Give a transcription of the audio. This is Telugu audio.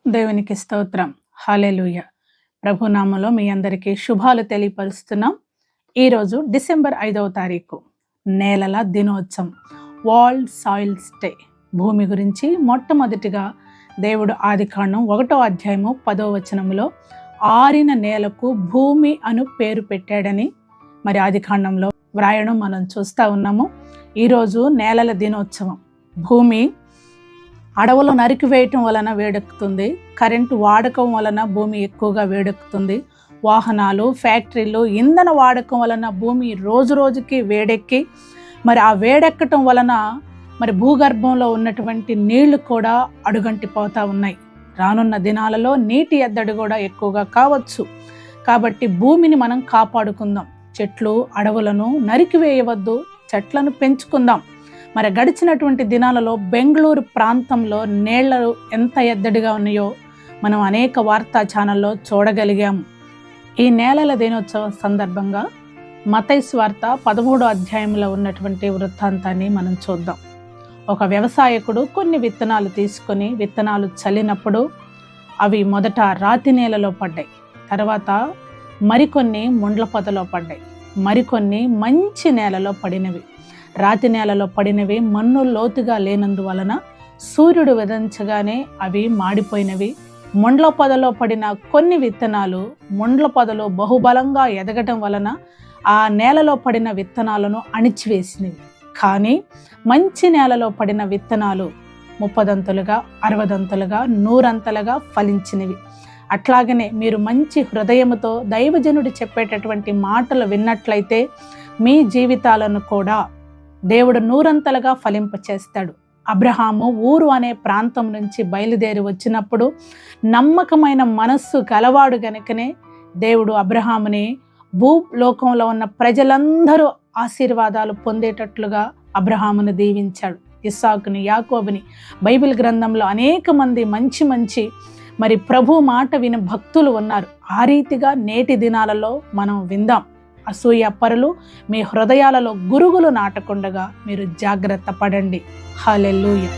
దేవునికి స్తోత్రం. హల్లెలూయా. ప్రభునామములో మీ అందరికీ శుభాలు తెలియపరుస్తున్నాం. ఈరోజు డిసెంబర్ 5వ తారీఖు నేలల దినోత్సవం, వరల్డ్ సాయిల్స్ డే. భూమి గురించి మొట్టమొదటిగా దేవుడు ఆదికాండం 1వ అధ్యాయము 10వ వచనములో ఆరిన నేలకు భూమి అను పేరు పెట్టాడని మరి ఆదికాండంలో వ్రాయడం మనం చూస్తూ ఉన్నాము. ఈరోజు నేలల దినోత్సవం. భూమి అడవులు నరికివేయటం వలన వేడెక్కుతుంది, కరెంటు వాడకం వలన భూమి ఎక్కువగా వేడెక్కుతుంది, వాహనాలు, ఫ్యాక్టరీలు, ఇంధన వాడకం వలన భూమి రోజు రోజుకి వేడెక్కి మరి ఆ వేడెక్కటం వలన మరి భూగర్భంలో ఉన్నటువంటి నీళ్లు కూడా అడుగంటిపోతూ ఉన్నాయి. రానున్న దినాలలో నీటి ఎద్దడి కూడా ఎక్కువగా కావచ్చు. కాబట్టి భూమిని మనం కాపాడుకుందాం. చెట్లు, అడవులను నరికివేయవద్దు, చెట్లను పెంచుకుందాం. మరి గడిచినటువంటి దినాలలో బెంగళూరు ప్రాంతంలో నీళ్లు ఎంత ఎద్దడిగా ఉన్నాయో మనం అనేక వార్తా ఛానల్లో చూడగలిగాము. ఈ నేలల దినోత్సవం సందర్భంగా మత్తయి సువార్త 13వ అధ్యాయంలో ఉన్నటువంటి వృత్తాంతాన్ని మనం చూద్దాం. ఒక వ్యవసాయకుడు కొన్ని విత్తనాలు తీసుకొని విత్తనాలు చల్లినప్పుడు అవి మొదట రాతి నేలలో పడ్డాయి, తర్వాత మరికొన్ని ముండ్ల పొదలో పడ్డాయి, మరికొన్ని మంచి నేలలో పడినవి. రాతి నేలలో పడినవి మన్ను లోతుగా లేనందువలన సూర్యుడు విధించగానే అవి మాడిపోయినవి. ముండ్ల పొదలో పడిన కొన్ని విత్తనాలు ముండ్ల పొదలో బహుబలంగా ఎదగటం వలన ఆ నేలలో పడిన విత్తనాలను అణిచివేసినవి. కానీ మంచి నేలలో పడిన విత్తనాలు 30దంతలుగా, 60దంతలుగా, 100అంతలుగా ఫలించినవి. అట్లాగనే మీరు మంచి హృదయముతో దైవజనుడు చెప్పేటటువంటి మాటలు విన్నట్లయితే మీ జీవితాలను కూడా దేవుడు 100అంతలుగా ఫలింపచేస్తాడు. అబ్రహాము ఊరు అనే ప్రాంతం నుంచి బయలుదేరి వచ్చినప్పుడు నమ్మకమైన మనస్సు గలవాడు గనుకనే దేవుడు అబ్రహాముని భూలోకంలో ఉన్న ప్రజలందరూ ఆశీర్వాదాలు పొందేటట్లుగా అబ్రహామును దీవించాడు. ఇస్సాకుని, యాకోబుని బైబిల్ గ్రంథంలో అనేక మంది మంచి మరి ప్రభు మాట విని భక్తులు ఉన్నారు. ఆ రీతిగా నేటి దినాలలో మనం విందాం. అసూయ పరులు మీ హృదయాలలో గురుగులు నాటకుండగా మీరు జాగ్రత్త పడండి. హల్లెలూయా.